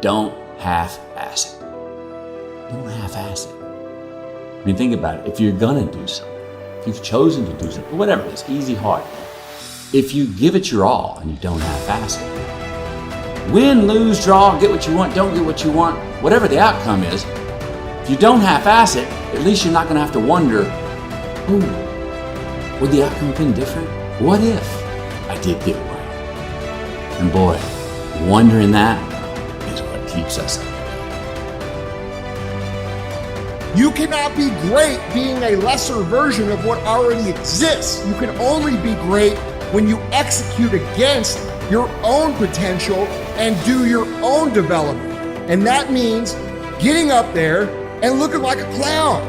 don't half-ass it. Don't half-ass it. I mean, think about it. If you're gonna do something, if you've chosen to do something, whatever it is, easy, hard, if you give it your all and you don't half-ass it, win, lose, draw, get what you want, don't get what you want, whatever the outcome is, if you don't half-ass it, at least you're not gonna have to wonder, ooh, would the outcome have been different? What if I did get it right? And boy, wondering that is what keeps us up. You cannot be great being a lesser version of what already exists. You can only be great when you execute against your own potential and do your own development. And that means getting up there and looking like a clown.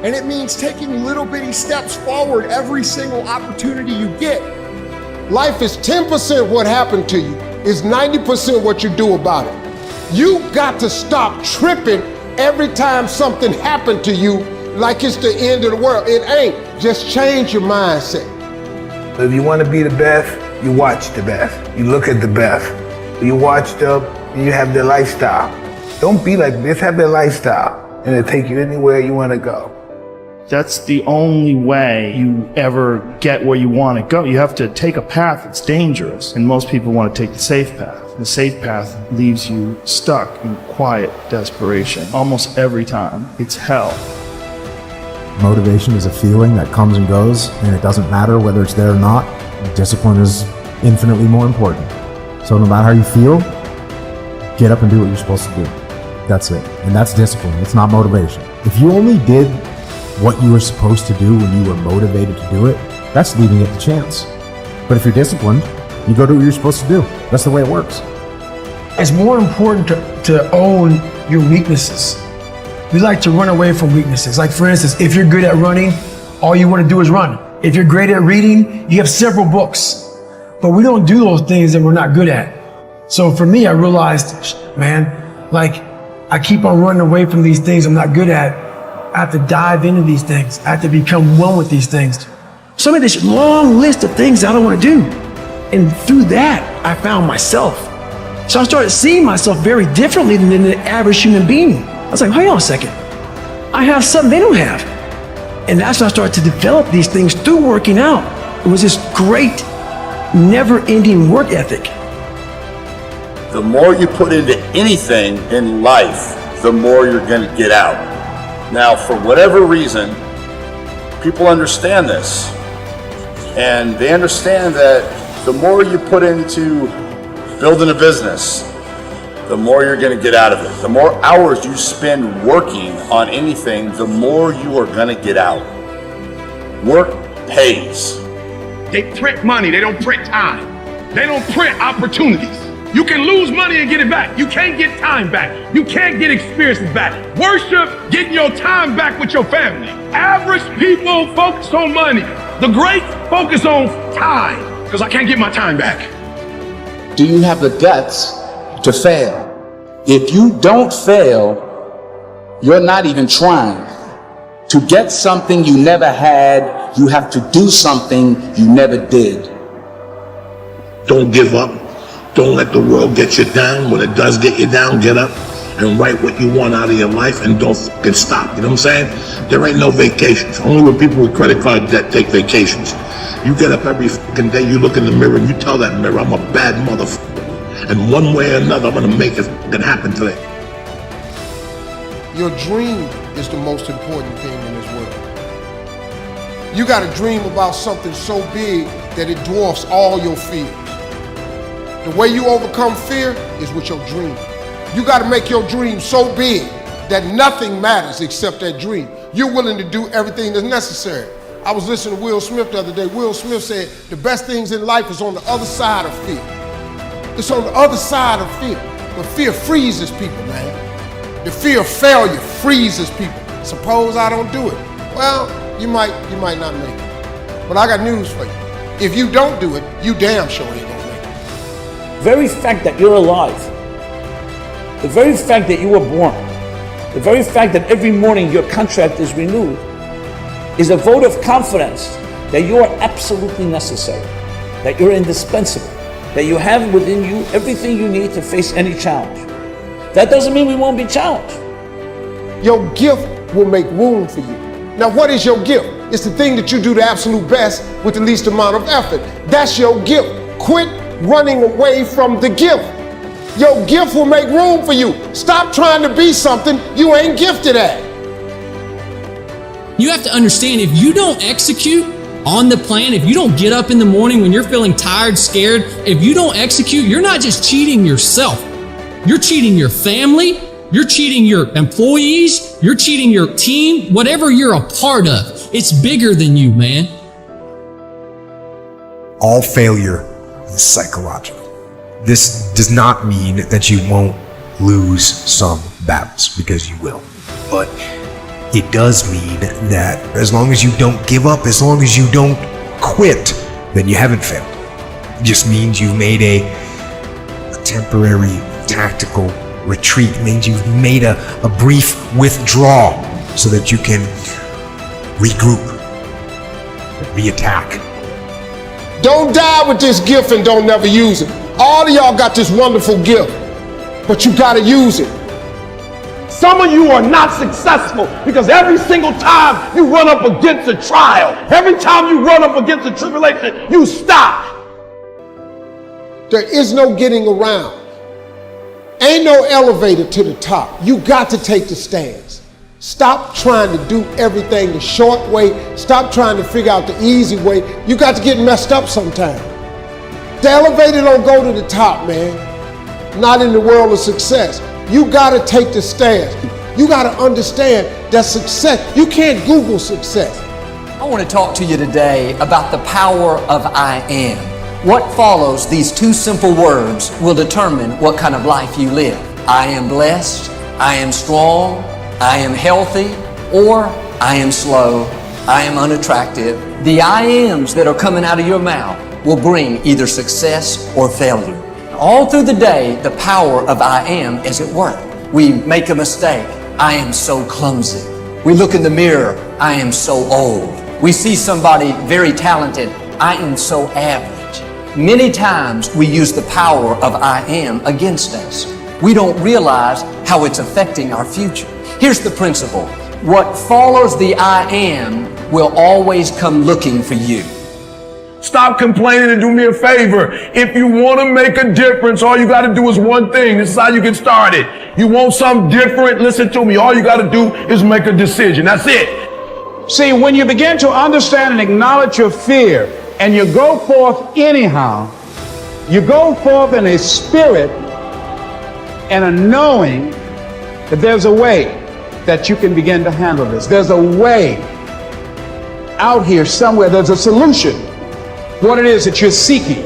And it means taking little bitty steps forward every single opportunity you get. Life is 10% what happened to you, is 90% what you do about it. You got to stop tripping every time something happened to you like it's the end of the world. It ain't. Just change your mindset. If you want to be the best, you watch the best. You look at the best. You watch them, and you have their lifestyle. Don't be like this, have their lifestyle, and it'll take you anywhere you want to go. That's the only way you ever get where you want to go. You have to take a path that's dangerous, and most people want to take the safe path. The safe path leaves you stuck in quiet desperation. Almost every time, it's hell. Motivation is a feeling that comes and goes, and it doesn't matter whether it's there or not. Discipline is infinitely more important. So no matter how you feel, get up and do what you're supposed to do. That's it. And that's discipline. It's not motivation. If you only did what you were supposed to do when you were motivated to do it, that's leaving it to chance. But if you're disciplined, you go do what you're supposed to do. That's the way it works. It's more important to own your weaknesses. We like to run away from weaknesses. Like for instance, if you're good at running, all you want to do is run. If you're great at reading, you have several books. But we don't do those things that we're not good at. So for me, I realized, man, like I keep on running away from these things I'm not good at. I have to dive into these things. I have to become one with these things. So I made this long list of things I don't want to do. And through that, I found myself. So I started seeing myself very differently than the average human being. I was like, hold on a second. I have something they don't have. And that's when I started to develop these things through working out. It was this great, never-ending work ethic. The more you put into anything in life, the more you're going to get out. Now, for whatever reason, people understand this. And they understand that the more you put into building a business, the more you're going to get out of it. The more hours you spend working on anything, the more you are going to get out. Work pays. They print money, they don't print time. They don't print opportunities. You can lose money and get it back. You can't get time back. You can't get experiences back. Worship getting your time back with your family. Average people focus on money. The great focus on time, because I can't get my time back. Do you have the guts to fail? If you don't fail, you're not even trying. To get something you never had, you have to do something you never did. Don't give up. Don't let the world get you down. When it does get you down, get up and write what you want out of your life and don't fucking stop. You know what I'm saying? There ain't no vacations. Only when people with credit card debt take vacations. You get up every fucking day, you look in the mirror and you tell that mirror, I'm a bad motherfucker. And one way or another, I'm gonna make it fucking happen today. Your dream is the most important thing in this world. You gotta dream about something so big that it dwarfs all your fears. The way you overcome fear is with your dream. You gotta make your dream so big that nothing matters except that dream. You're willing to do everything that's necessary. I was listening to Will Smith the other day. Will Smith said, the best things in life is on the other side of fear. It's on the other side of fear. But fear freezes people, man. The fear of failure freezes people. Suppose I don't do it. Well, you might not make it. But I got news for you. If you don't do it, you damn sure ain't gonna make it. The very fact that you're alive, the very fact that you were born, the very fact that every morning your contract is renewed is a vote of confidence that you are absolutely necessary, that you're indispensable, that you have within you everything you need to face any challenge. That doesn't mean we won't be challenged. Your gift will make room for you. Now, what is your gift? It's the thing that you do the absolute best with the least amount of effort. That's your gift. Quit running away from the gift. Your gift will make room for you. Stop trying to be something you ain't gifted at. You have to understand, if you don't execute on the plan, if you don't get up in the morning when you're feeling tired, scared, if you don't execute, you're not just cheating yourself. You're cheating your family, you're cheating your employees, you're cheating your team, whatever you're a part of. It's bigger than you, man. All failure is psychological. This does not mean that you won't lose some battles, because you will. But it does mean that as long as you don't give up, as long as you don't quit, then you haven't failed. It just means you've made a temporary tactical retreat. It means you've made a brief withdrawal so that you can regroup, reattack. Don't die with this gift and don't never use it. All of y'all got this wonderful gift, but you gotta use it. Some of you are not successful because every single time you run up against a trial, every time you run up against a tribulation, you stop. There is no getting around. Ain't no elevator to the top. You got to take the stairs. Stop trying to do everything the short way. Stop trying to figure out the easy way. You got to get messed up sometime. The elevator don't go to the top, man. Not in the world of success. You got to take the stairs. You got to understand that success, you can't Google success. I want to talk to you today about the power of I am. What follows these two simple words will determine what kind of life you live. I am blessed, I am strong, I am healthy, or I am slow, I am unattractive. The I ams that are coming out of your mouth will bring either success or failure. All through the day, the power of I am is at work. We make a mistake. I am so clumsy. We look in the mirror. I am so old. We see somebody very talented. I am so average. Many times we use the power of I am against us. We don't realize how it's affecting our future. Here's the principle. What follows the I am will always come looking for you. Stop complaining and do me a favor. If you want to make a difference, all you got to do is one thing. This is how you get started. You want something different? Listen to me. All you got to do is make a decision. That's it. See, when you begin to understand and acknowledge your fear, and you go forth anyhow, you go forth in a spirit and a knowing that there's a way that you can begin to handle this. There's a way out here somewhere. There's a solution. What it is that you're seeking,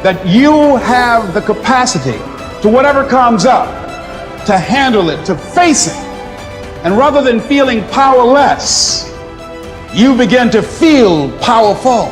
that you have the capacity to whatever comes up, to handle it, to face it. And rather than feeling powerless, you begin to feel powerful.